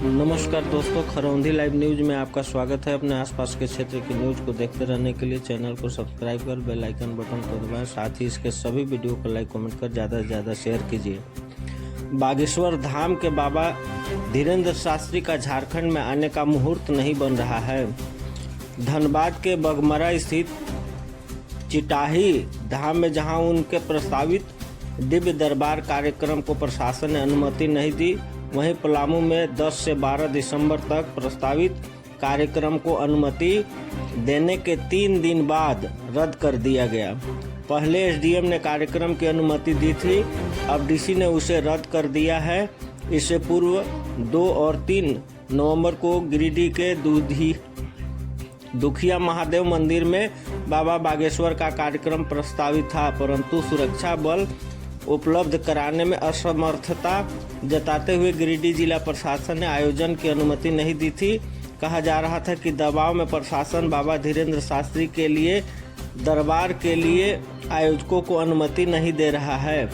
नमस्कार दोस्तों, Kharaundhi live news में आपका स्वागत है। अपने आसपास के क्षेत्र की न्यूज को देखते रहने के लिए चैनल को सब्सक्राइब कर बेल आइकन बटन को दबाएं। साथ ही इसके सभी वीडियो को लाइक कमेंट कर ज़्यादा से ज़्यादा शेयर कीजिए। बागेश्वर धाम के बाबा धीरेन्द्र शास्त्री का झारखंड में आने का मुहूर्त नहीं बन रहा है। धनबाद के बघमरा स्थित चिटाही धाम में जहां उनके प्रस्तावित दिव्य दरबार कार्यक्रम को प्रशासन ने अनुमति नहीं दी, वहीं पलामू में 10 से 12 दिसंबर तक प्रस्तावित कार्यक्रम को अनुमति देने के 3 दिन बाद रद्द कर दिया गया। पहले एसडीएम ने कार्यक्रम की अनुमति दी थी, अब डीसी ने उसे रद्द कर दिया है। इससे पूर्व 2 और 3 नवंबर को गिरिडीह के दुखिया महादेव मंदिर में बाबा बागेश्वर का कार्यक्रम प्रस्तावित था, परंतु सुरक्षा बल उपलब्ध कराने में असमर्थता जताते हुए गिरिडीह जिला प्रशासन ने आयोजन की अनुमति नहीं दी थी। कहा जा रहा था कि दबाव में प्रशासन बाबा धीरेन्द्र शास्त्री के लिए दरबार के लिए आयोजकों को अनुमति नहीं दे रहा है।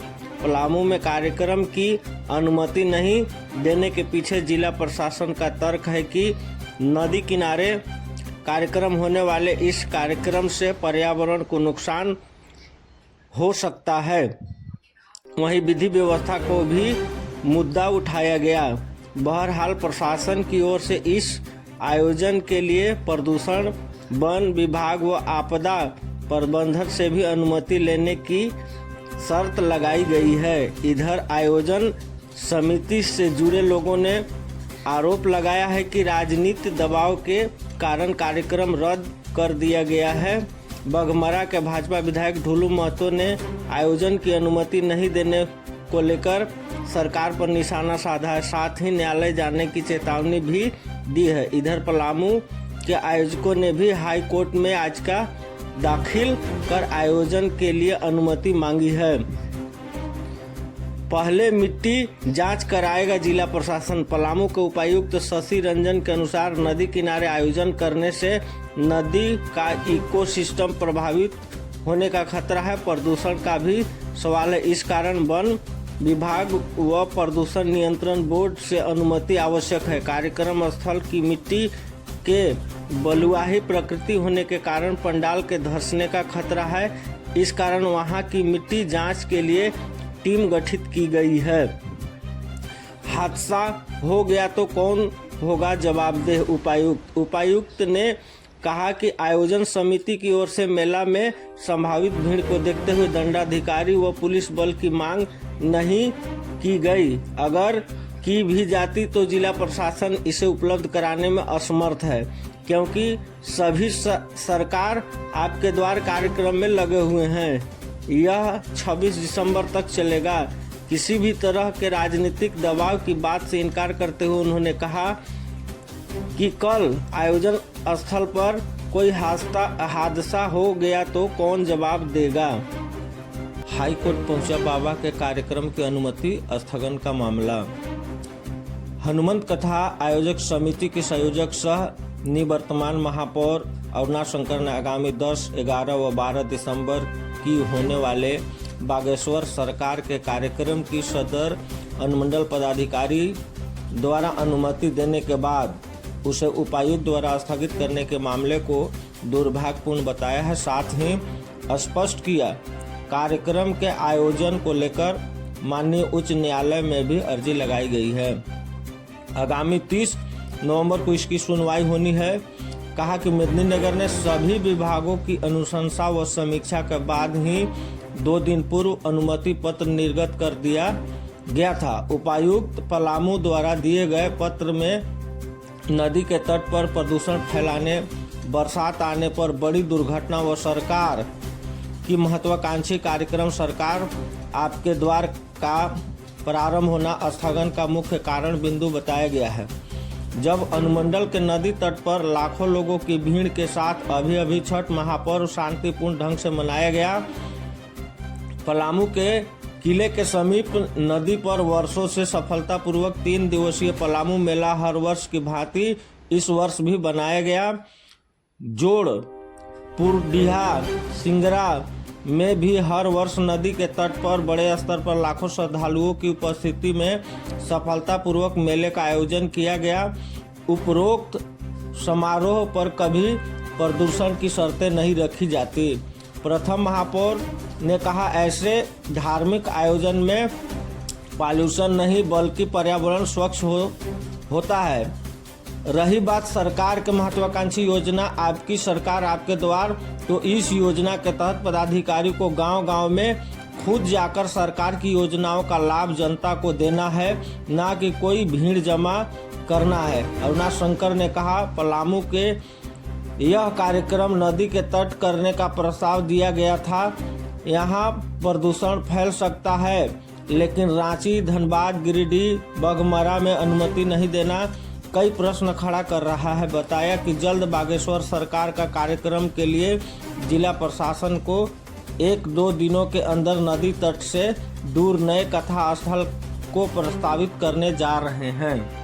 पलामू में कार्यक्रम की अनुमति नहीं देने के पीछे जिला प्रशासन का तर्क है कि नदी किनारे कार्यक्रम होने वाले इस कार्यक्रम से पर्यावरण को नुकसान हो सकता है। वहीं विधि व्यवस्था को भी मुद्दा उठाया गया। बहरहाल प्रशासन की ओर से इस आयोजन के लिए प्रदूषण, वन विभाग व आपदा प्रबंधन से भी अनुमति लेने की शर्त लगाई गई है। इधर आयोजन समिति से जुड़े लोगों ने आरोप लगाया है कि राजनीतिक दबाव के कारण कार्यक्रम रद्द कर दिया गया है। बघमरा के भाजपा विधायक ढुलू महतो ने आयोजन की अनुमति नहीं देने को लेकर सरकार पर निशाना साधा है, साथ ही न्यायालय जाने की चेतावनी भी दी है। इधर पलामू के आयोजकों ने भी हाई कोर्ट में याचिका दाखिल कर आयोजन के लिए अनुमति मांगी है। पहले मिट्टी जांच कराएगा जिला प्रशासन। पलामू के उपायुक्त शशि रंजन के अनुसार नदी किनारे आयोजन करने से नदी का इकोसिस्टम प्रभावित होने का खतरा है। प्रदूषण का भी सवाल है। इस कारण वन विभाग व प्रदूषण नियंत्रण बोर्ड से अनुमति आवश्यक है। कार्यक्रम स्थल की मिट्टी के बलुआही प्रकृति होने के कारण पंडाल के धंसने का खतरा है। इस कारण वहां की मिट्टी जांच के लिए टीम गठित की गई है। हादसा हो गया तो कौन होगा जवाबदेह? उपायुक्त ने कहा कि आयोजन समिति की ओर से मेला में संभावित भीड़ को देखते हुए दंडाधिकारी व पुलिस बल की मांग नहीं की गई। अगर की भी जाती तो जिला प्रशासन इसे उपलब्ध कराने में असमर्थ है, क्योंकि सभी सरकार आपके द्वार कार्यक्रम में लगे हुए हैं। यह 26 दिसंबर तक चलेगा। किसी भी तरह के राजनीतिक दबाव की बात से इनकार करते हुए उन्होंने कहा कि कल आयोजन स्थल पर कोई हादसा हो गया तो कौन जवाब देगा। हाई कोर्ट पहुंचा बाबा के कार्यक्रम की अनुमति स्थगन का मामला। हनुमंत कथा आयोजक समिति के संयोजक सह निवर्तमान महापौर अरुणा शंकर ने आगामी 10, 11 व 12 दिसंबर की होने वाले बागेश्वर सरकार के कार्यक्रम की सदर अनुमंडल पदाधिकारी द्वारा अनुमति देने के बाद उसे उपायुक्त द्वारा स्थगित करने के मामले को दुर्भाग्यपूर्ण बताया है। साथ ही स्पष्ट किया कार्यक्रम के आयोजन को लेकर माननीय उच्च न्यायालय में भी अर्जी लगाई गई है। आगामी 30 नवंबर को इसकी सुनवाई होनी है। कहा कि मेदिनीनगर ने सभी विभागों की अनुशंसा व समीक्षा के बाद ही 2 दिन पूर्व अनुमति पत्र निर्गत कर दिया गया था। उपायुक्त पलामू द्वारा दिए गए पत्र में नदी के तट पर प्रदूषण फैलाने, बरसात आने पर बड़ी दुर्घटना व सरकार की महत्वाकांक्षी कार्यक्रम सरकार आपके द्वार का प्रारंभ होना स्थगन का मुख्य कारण बिंदु बताया गया है। जब अनुमंडल के नदी तट पर लाखों लोगों की भीड़ के साथ अभी छठ महापर्व शांतिपूर्ण ढंग से मनाया गया। पलामू के किले के समीप नदी पर वर्षों से सफलतापूर्वक 3 दिवसीय पलामू मेला हर वर्ष की भांति इस वर्ष भी बनाया गया। जोड़, पुरडीहा, सिंगरा में भी हर वर्ष नदी के तट पर बड़े स्तर पर लाखों श्रद्धालुओं की उपस्थिति में सफलतापूर्वक मेले का आयोजन किया गया। उपरोक्त समारोह पर कभी प्रदूषण की शर्तें नहीं रखी जाती। प्रथम महापौर ने कहा, ऐसे धार्मिक आयोजन में पॉल्यूशन नहीं बल्कि पर्यावरण स्वच्छ होता है। रही बात सरकार के महत्वाकांक्षी योजना आपकी सरकार आपके द्वार, तो इस योजना के तहत पदाधिकारी को गांव-गांव में खुद जाकर सरकार की योजनाओं का लाभ जनता को देना है, ना कि कोई भीड़ जमा करना है। अरुणा शंकर ने कहा, पलामू के यह कार्यक्रम नदी के तट करने का प्रस्ताव दिया गया था। यहाँ प्रदूषण फैल सकता है, लेकिन रांची, धनबाद, गिरिडीह, बघमरा में अनुमति नहीं देना कई प्रश्न खड़ा कर रहा है। बताया कि जल्द बागेश्वर सरकार का कार्यक्रम के लिए जिला प्रशासन को 1-2 दिनों के अंदर नदी तट से दूर नए कथा स्थल को प्रस्तावित करने जा रहे हैं।